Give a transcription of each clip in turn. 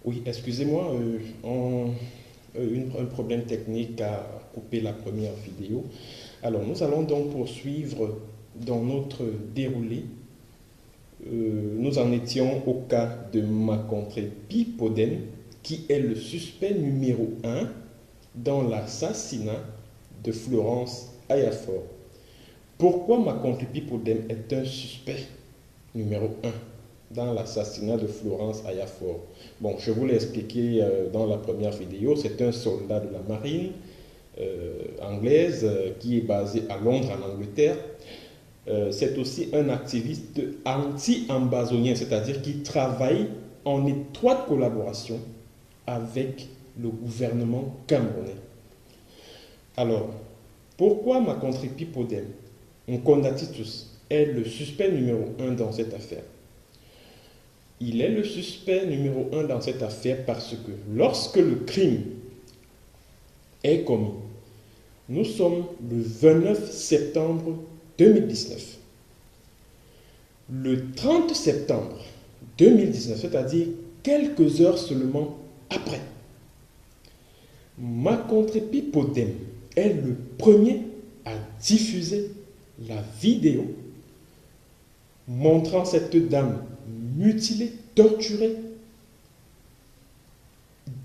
Oui, excusez-moi, un problème technique a coupé la première vidéo. Alors, nous allons donc poursuivre dans notre déroulé. Nous en étions au cas de Macontré Pipodem, qui est le suspect numéro un dans l'assassinat de Florence Ayafor. Pourquoi Macontré Pipodem est un suspect numéro un dans l'assassinat de Florence Ayafor? Bon, je vous l'ai expliqué dans la première vidéo, c'est un soldat de la marine anglaise qui est basé à Londres, en Angleterre. C'est aussi un activiste anti-ambazonien, c'est-à-dire qui travaille en étroite collaboration avec le gouvernement camerounais. Alors, pourquoi Macontré Pipodem, un Condaticus, est le suspect numéro un dans cette affaire? Il est le suspect numéro un dans cette affaire parce que lorsque le crime est commis, nous sommes le 29 septembre 2019. Le 30 septembre 2019, c'est-à-dire quelques heures seulement après, Macontré Pipodem est le premier à diffuser la vidéo montrant cette dame mutilée, torturée,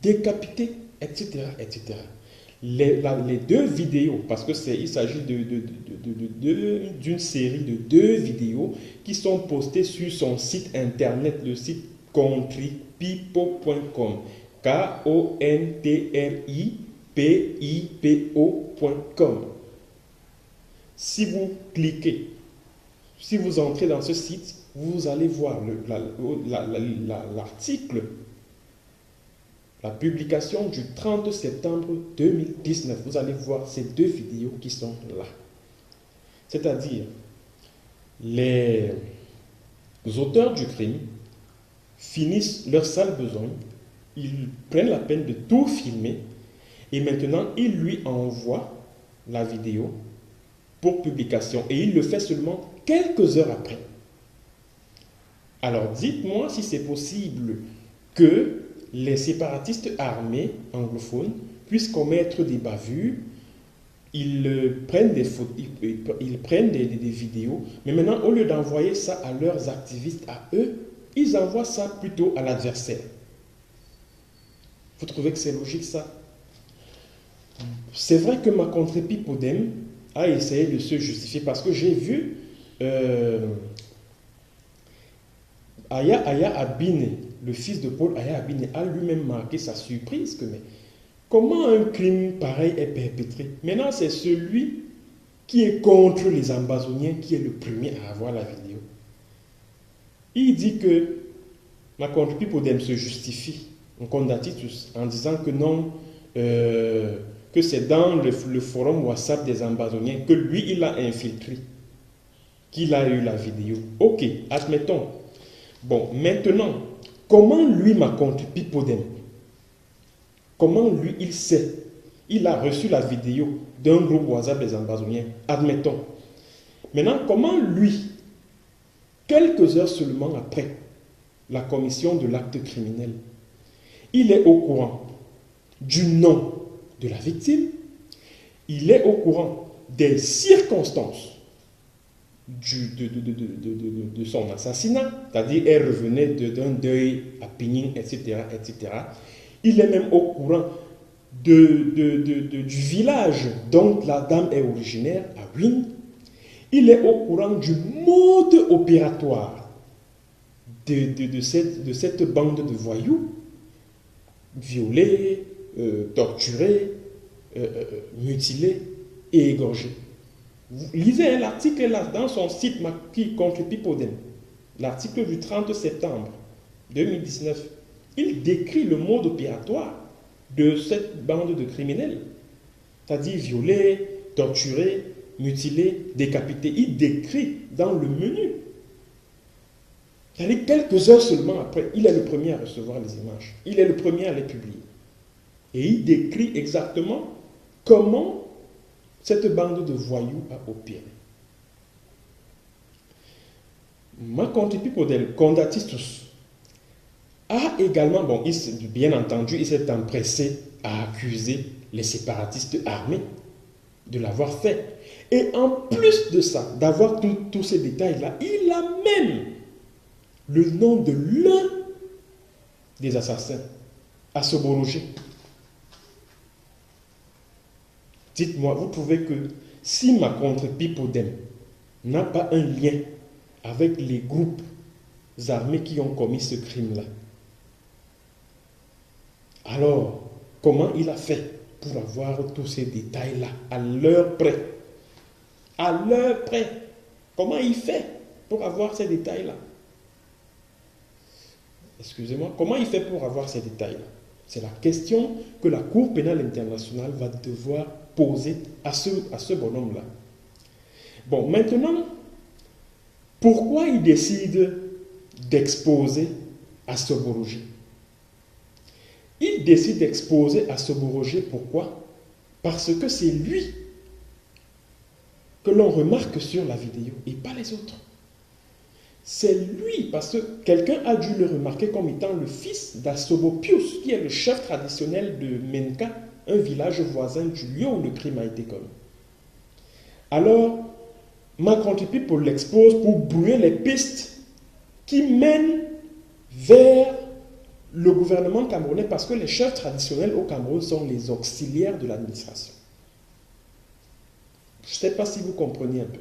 décapitée, etc., etc. Les deux vidéos, parce il s'agit d'une série de deux vidéos qui sont postées sur son site internet, le site contripipo.com, Kontripipo.com. Si vous cliquez, si vous entrez dans ce site, vous allez voir l'article, la publication du 30 septembre 2019. Vous allez voir ces deux vidéos qui sont là. C'est-à-dire, les auteurs du crime finissent leur sale besogne, ils prennent la peine de tout filmer et maintenant ils lui envoient la vidéo pour publication et il le fait seulement quelques heures après. Alors dites-moi si c'est possible que les séparatistes armés anglophones puissent commettre des bavures, ils prennent des photos, ils prennent des vidéos, mais maintenant au lieu d'envoyer ça à leurs activistes, à eux, ils envoient ça plutôt à l'adversaire. Vous trouvez que c'est logique ça? C'est vrai que Macontré Pipodem a essayé de se justifier parce que j'ai vu Aya Abine, le fils de Paul Aya Abine, a lui-même marqué sa surprise que mais comment un crime pareil est perpétré? Maintenant, c'est celui qui est contre les ambazoniens qui est le premier à avoir la vidéo. Il dit que Macontré Pipodem se justifie en condatitus en disant que non, que c'est dans le forum WhatsApp des ambazoniens que lui, il a infiltré, qu'il a eu la vidéo. Ok, admettons. Bon, maintenant, comment lui, Macontré Pipodem, comment lui, il sait? Il a reçu la vidéo d'un groupe WhatsApp des ambazoniens, admettons. Maintenant, comment lui, quelques heures seulement après la commission de l'acte criminel, il est au courant du nom de la victime, il est au courant des circonstances de son assassinat, c'est-à-dire elle revenait d'un deuil à Pénin, etc., etc. Il est même au courant du village dont la dame est originaire, à Wien. Il est au courant du mode opératoire de cette bande de voyous, violés, torturés, mutilés et égorgés. Vous lisez l'article là dans son site contre Pipodem, l'article du 30 septembre 2019. Il décrit le mode opératoire de cette bande de criminels, c'est-à-dire violés, torturés, mutilés, décapités. Il décrit dans le menu. C'est-à-dire quelques heures seulement après, il est le premier à recevoir les images. Il est le premier à les publier. Et il décrit exactement comment cette bande de voyous a opéré. Macontré Pipodem, Condatistus, a également, bon, bien entendu, il s'est empressé à accuser les séparatistes armés de l'avoir fait. Et en plus de ça, d'avoir tous ces détails-là, il a même le nom de l'un des assassins, Assoborogé. Dites-moi, vous trouvez que si Makontre Pipodem n'a pas un lien avec les groupes armés qui ont commis ce crime-là, alors comment il a fait pour avoir tous ces détails-là à l'heure près? À l'heure près, comment il fait pour avoir ces détails-là? Excusez-moi, comment il fait pour avoir ces détails-là? C'est la question que la Cour pénale internationale va devoir poser à ce bonhomme-là. Bon, maintenant, pourquoi il décide d'exposer Assoborogé? Il décide d'exposer Assoborogé, pourquoi? Parce que c'est lui que l'on remarque sur la vidéo et pas les autres. C'est lui, parce que quelqu'un a dû le remarquer comme étant le fils d'Assobopius, qui est le chef traditionnel de Menka, un village voisin du lieu où le crime a été commis. Alors, Makontre Pipo l'expose pour brouiller les pistes qui mènent vers le gouvernement camerounais, parce que les chefs traditionnels au Cameroun sont les auxiliaires de l'administration. Je ne sais pas si vous comprenez un peu.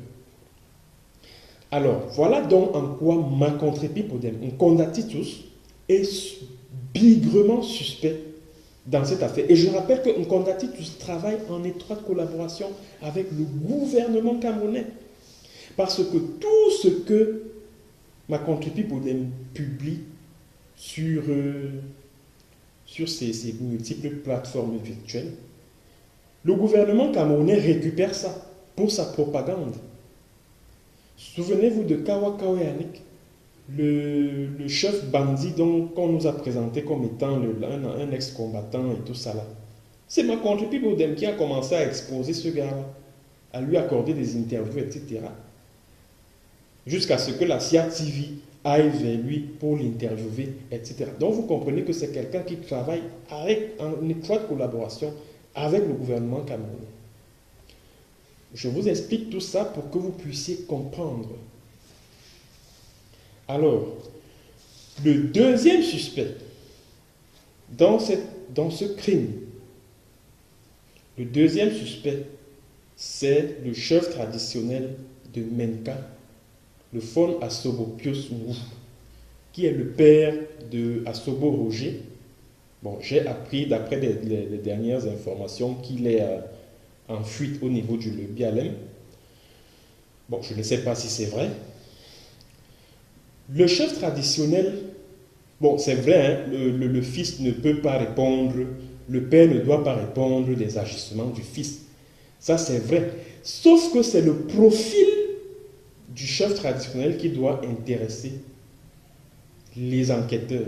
Alors, voilà donc en quoi Makontre Pipodem, un condatitus, est bigrement suspect dans cette affaire. Et je rappelle que Condatitus travaille en étroite collaboration avec le gouvernement camerounais. Parce que tout ce que Makontre Pipodem publie sur ces multiples plateformes virtuelles, le gouvernement camerounais récupère ça pour sa propagande. Souvenez-vous de Kawa Kaweanik, le chef bandit qu'on nous a présenté comme étant un ex-combattant et tout ça là. C'est Makontre Pipodem qui a commencé à exposer ce gars-là, à lui accorder des interviews, etc. Jusqu'à ce que la CIA TV aille vers lui pour l'interviewer, etc. Donc vous comprenez que c'est quelqu'un qui travaille en étroite collaboration avec le gouvernement camerounais. Je vous explique tout ça pour que vous puissiez comprendre. Alors, le deuxième suspect dans ce crime, le deuxième suspect, c'est le chef traditionnel de Menka, le Fon Assobopius Wu, qui est le père de Assoborogé. Bon, j'ai appris, d'après les dernières informations, qu'il est en fuite au niveau du BLM. Bon, je ne sais pas si c'est vrai. Le chef traditionnel, bon, c'est vrai, hein, le fils ne peut pas répondre, le père ne doit pas répondre des agissements du fils. Ça, c'est vrai. Sauf que c'est le profil du chef traditionnel qui doit intéresser les enquêteurs.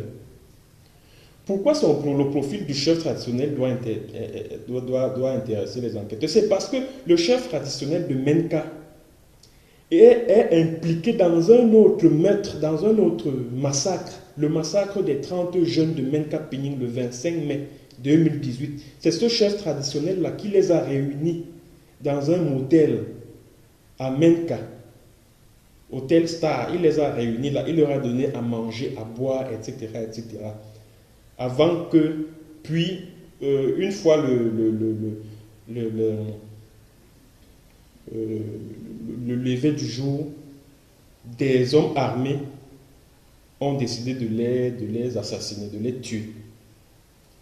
Pourquoi le profil du chef traditionnel doit intéresser les enquêteurs? C'est parce que le chef traditionnel de Menka est impliqué dans un autre meurtre, dans un autre massacre, le massacre des 30 jeunes de Menka Pening le 25 mai 2018. C'est ce chef traditionnel-là qui les a réunis dans un motel à Menka, Hôtel Star. Il les a réunis là, il leur a donné à manger, à boire, etc., etc. Avant que, puis, une fois le lever du jour, des hommes armés ont décidé de les assassiner, de les tuer.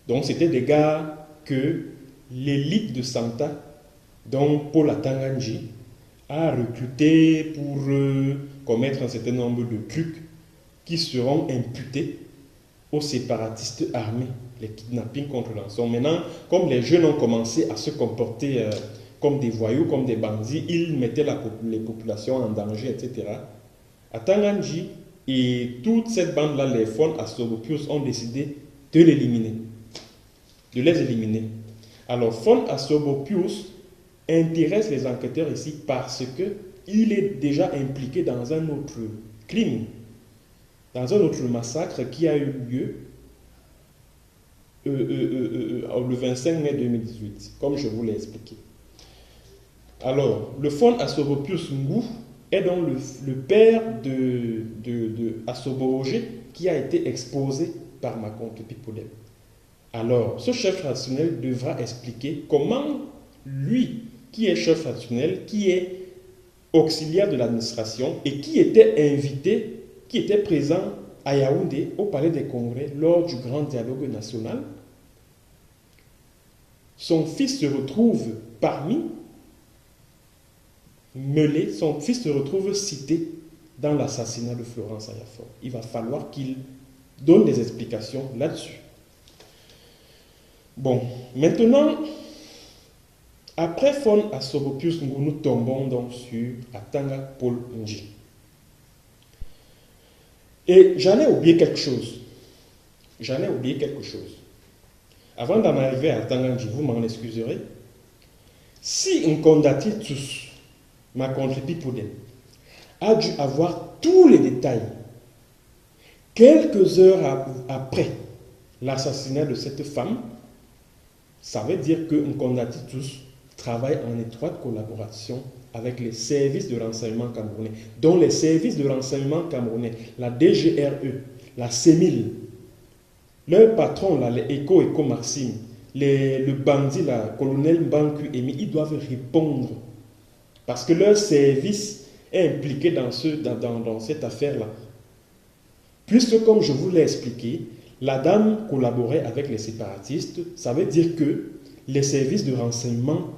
Donc c'était des gars que l'élite de Santa, dont Paul Atanganji, a recruté pour commettre un certain nombre de trucs qui seront imputés aux séparatistes armés, les kidnappings contre l'ensemble. Maintenant, comme les jeunes ont commencé à se comporter comme des voyous, comme des bandits, ils mettaient les populations en danger, etc. Atanganji et toute cette bande-là, les Fon Assobopius, ont décidé de l'éliminer, de les éliminer. Alors, Fon Assobopius intéresse les enquêteurs ici parce qu'il est déjà impliqué dans un autre crime, dans un autre massacre qui a eu lieu le 25 mai 2018, comme je vous l'ai expliqué. Alors, le Fon Asobopius Ngu est donc le père de Asoboroge qui a été exposé par Makonte Pipodem. Alors, ce chef traditionnel devra expliquer comment lui, qui est chef traditionnel, qui est auxiliaire de l'administration et qui était invité, qui était présent à Yaoundé au Palais des Congrès lors du grand dialogue national, son fils se retrouve parmi, mêlé, son fils se retrouve cité dans l'assassinat de Florence Ayafor. Il va falloir qu'il donne des explications là-dessus. Bon, maintenant, après Fon Asobopius Ngu, nous tombons donc sur Atanga Paul Nji. Et j'en ai oublié quelque chose. Avant d'en arriver à Atanga Nji, vous m'en excuserez. Si Nkondati tous, ma contre-Pipodem, a dû avoir tous les détails quelques heures après l'assassinat de cette femme, ça veut dire que Nkondati tous travaille en étroite collaboration avec les services de renseignement camerounais, dont les services de renseignement camerounais, la DGRE, la CEMIL, leur patron, là, les Eco Maxime, le bandit, le colonel Mbanku Emi, ils doivent répondre parce que leur service est impliqué dans cette affaire-là. Puisque, comme je vous l'ai expliqué, la dame collaborait avec les séparatistes, ça veut dire que les services de renseignement,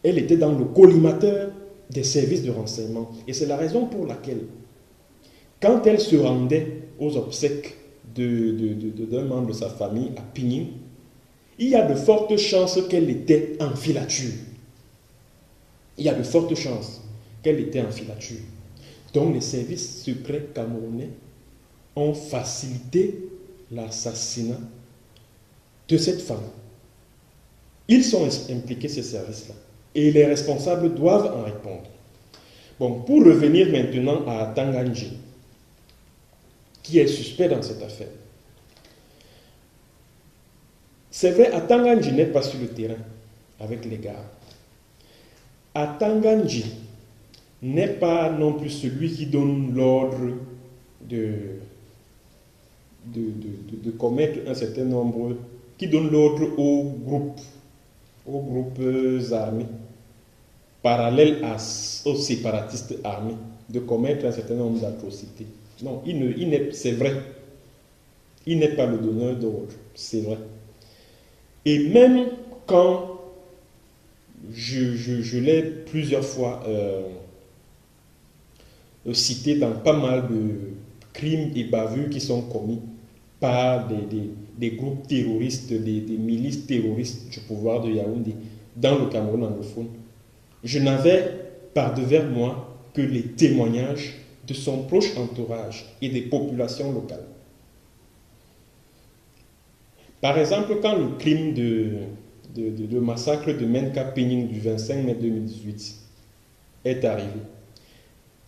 elle était dans le collimateur des services de renseignement. Et c'est la raison pour laquelle, quand elle se rendait aux obsèques d'un membre de sa famille à Pigny, il y a de fortes chances qu'elle était en filature. Donc les services secrets camerounais ont facilité l'assassinat de cette femme. Ils sont impliqués, ces services-là. Et les responsables doivent en répondre. Bon, pour revenir maintenant à Atanga Nji, qui est suspect dans cette affaire. C'est vrai, Atanga Nji n'est pas sur le terrain avec les gars. Atanga Nji n'est pas non plus celui qui donne l'ordre de commettre un certain nombre, qui donne l'ordre aux groupes armés, parallèles aux séparatistes armés, de commettre un certain nombre d'atrocités. Non, c'est vrai. Il n'est pas le donneur d'ordre, c'est vrai. Et même quand je l'ai plusieurs fois cité dans pas mal de crimes et bavures qui sont commis par des groupes terroristes, des milices terroristes du pouvoir de Yaoundé dans le Cameroun anglophone, je n'avais par devers moi que les témoignages de son proche entourage et des populations locales. Par exemple, quand le crime de massacre de Menka Pening du 25 mai 2018 est arrivé,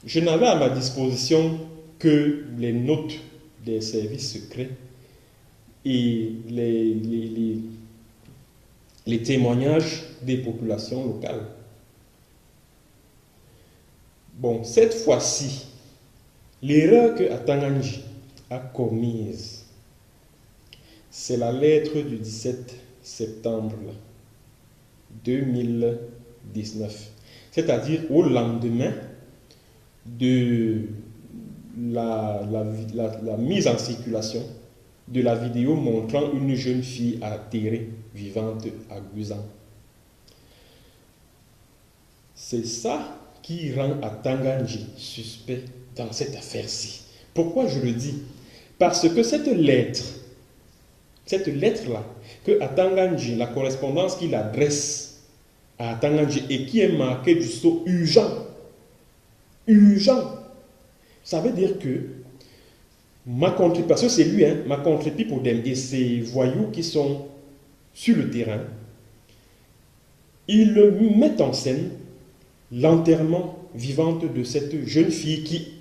je n'avais à ma disposition que les notes des services secrets et les témoignages des populations locales. Bon, cette fois-ci, l'erreur que Atanga Nji a commise, c'est la lettre du 17 septembre 2019, c'est-à-dire au lendemain de la mise en circulation de la vidéo montrant une jeune fille atterrée vivante à Guzan. C'est ça qui rend Atanga Nji suspect dans cette affaire-ci. Pourquoi je le dis? Parce que cette lettre-là, que Atanga Nji, la correspondance qu'il adresse à Atanga Nji et qui est marquée du sceau urgent, ça veut dire que parce que c'est lui, ma contre-Pipodem et ses voyous qui sont sur le terrain, ils mettent en scène l'enterrement vivante de cette jeune fille qui,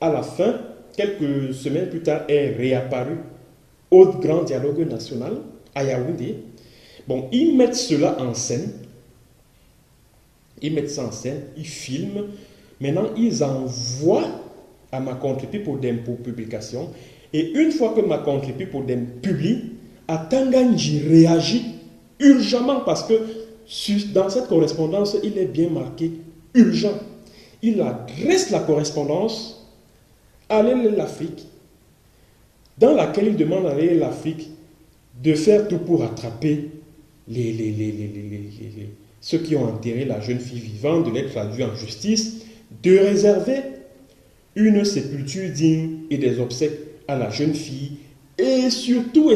à la fin, quelques semaines plus tard, est réapparue au grand dialogue national à Yaoundé. Bon, ils mettent cela en scène. Ils mettent ça en scène, ils filment. Maintenant, ils envoient à Makontré Pipodem pour publication. Et une fois que Makontré Pipodem publie, Atanganji réagit urgemment parce que dans cette correspondance, il est bien marqué urgent. Il adresse la correspondance à l'Afrique, dans laquelle il demande à l'Afrique de faire tout pour attraper ceux qui ont enterré la jeune fille vivante, de les traduire en justice, de réserver une sépulture digne et des obsèques à la jeune fille, et surtout,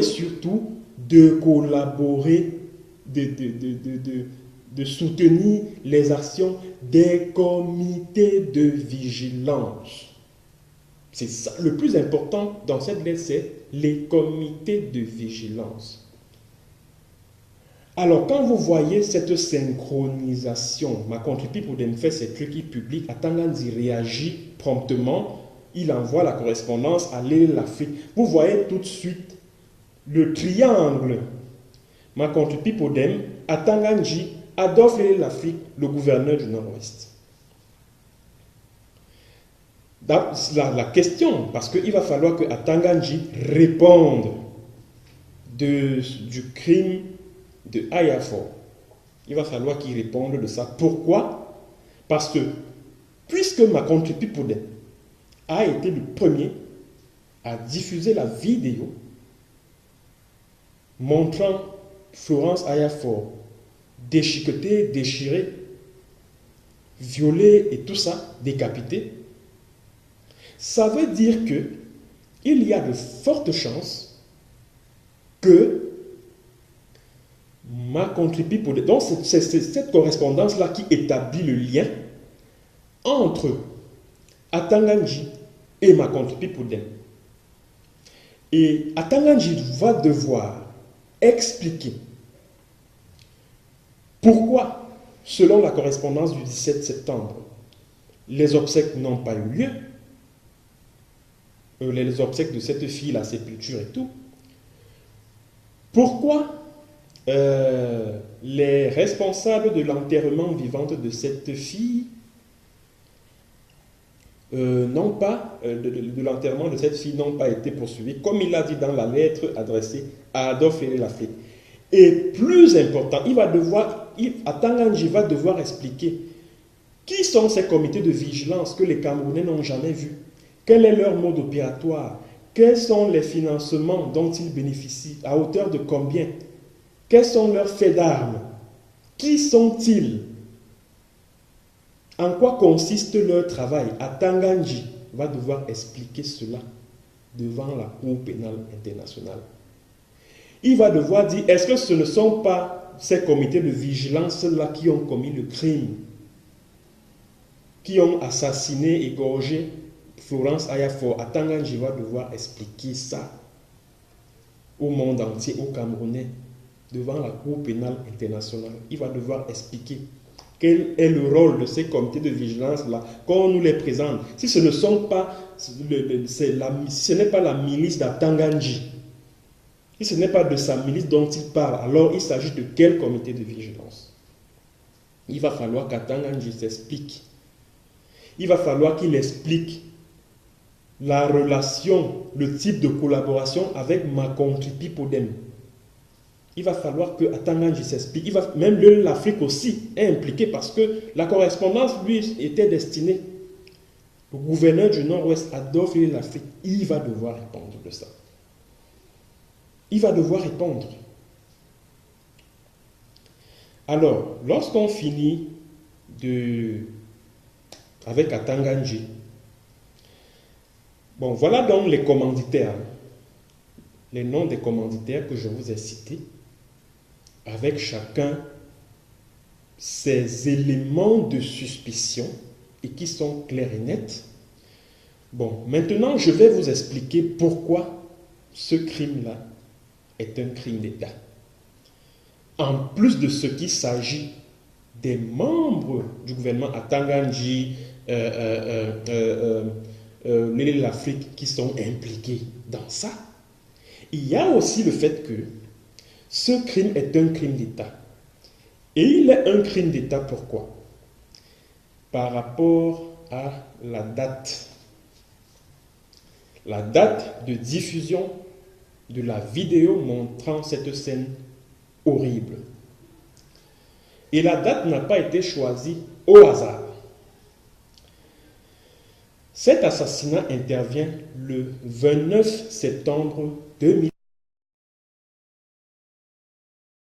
de collaborer, de soutenir les actions des comités de vigilance. C'est ça, le plus important dans cette lettre, c'est les comités de vigilance. Alors, quand vous voyez cette synchronisation, Makontré Pipodem fait ses trucs, il publie, Atanganji réagit promptement, il envoie la correspondance à l'Afrique. Vous voyez tout de suite le triangle. Makontré Pipodem, Atanganji, Adolphe l'Afrique, le gouverneur du Nord-Ouest. La question, parce qu'il va falloir que Atanganji réponde du crime de Ayafor. Il va falloir qu'il réponde de ça. Pourquoi? Parce que, puisque Makontré Pipodem a été le premier à diffuser la vidéo montrant Florence Ayafor déchiquetée, déchirée, violée et tout ça, décapitée, ça veut dire que il y a de fortes chances que Makontré Pipodem, donc c'est cette correspondance-là qui établit le lien entre Atanganji et Makontré Pipodem. Et Atanganji va devoir expliquer pourquoi, selon la correspondance du 17 septembre, les obsèques n'ont pas eu lieu, les obsèques de cette fille, la sépulture et tout. Pourquoi les responsables de l'enterrement vivant de cette fille n'ont pas été poursuivis, comme il l'a dit dans la lettre adressée à Adolphe l'Afrique. Et plus important, Atanganji va devoir expliquer qui sont ces comités de vigilance que les Camerounais n'ont jamais vus, quel est leur mode opératoire, quels sont les financements dont ils bénéficient, à hauteur de combien, quels sont leurs faits d'armes, qui sont-ils, en quoi consiste leur travail. Atanganji va devoir expliquer cela devant la Cour pénale internationale. Il va devoir dire, est-ce que ce ne sont pas ces comités de vigilance-là qui ont commis le crime, qui ont assassiné, égorgé Florence Ayafor? Atanganji va devoir expliquer ça au monde entier, aux Camerounais, devant la Cour pénale internationale. Il va devoir expliquer quel est le rôle de ces comités de vigilance-là, qu'on nous les présente. Si ce ne sont pas, ce n'est pas la milice d'Atanganji, si ce n'est pas de sa milice dont il parle, alors il s'agit de quel comité de vigilance? Il va falloir qu'Atanganji s'explique. Il va falloir qu'il explique la relation, le type de collaboration avec Makontré Pipodem. Il va falloir que Atanganji s'explique. Même l'Afrique aussi est impliquée parce que la correspondance, lui, était destinée au gouverneur du Nord-Ouest, Adolphe l'Afrique. Il va devoir répondre de ça. Il va devoir répondre. Alors, lorsqu'on finit avec Atanganji, bon, voilà donc les commanditaires, les noms des commanditaires que je vous ai cités, avec chacun ses éléments de suspicion et qui sont clairs et nets. Bon, maintenant, je vais vous expliquer pourquoi ce crime-là est un crime d'État. En plus de ce qu'il s'agit des membres du gouvernement Atanganji, l'Afrique qui sont impliqués dans ça, il y a aussi le fait que Ce crime est un crime d'État. Et il est un crime d'État pourquoi? Par rapport à la date. La date de diffusion de la vidéo montrant cette scène horrible. Et la date n'a pas été choisie au hasard. Cet assassinat intervient le 29 septembre 2000.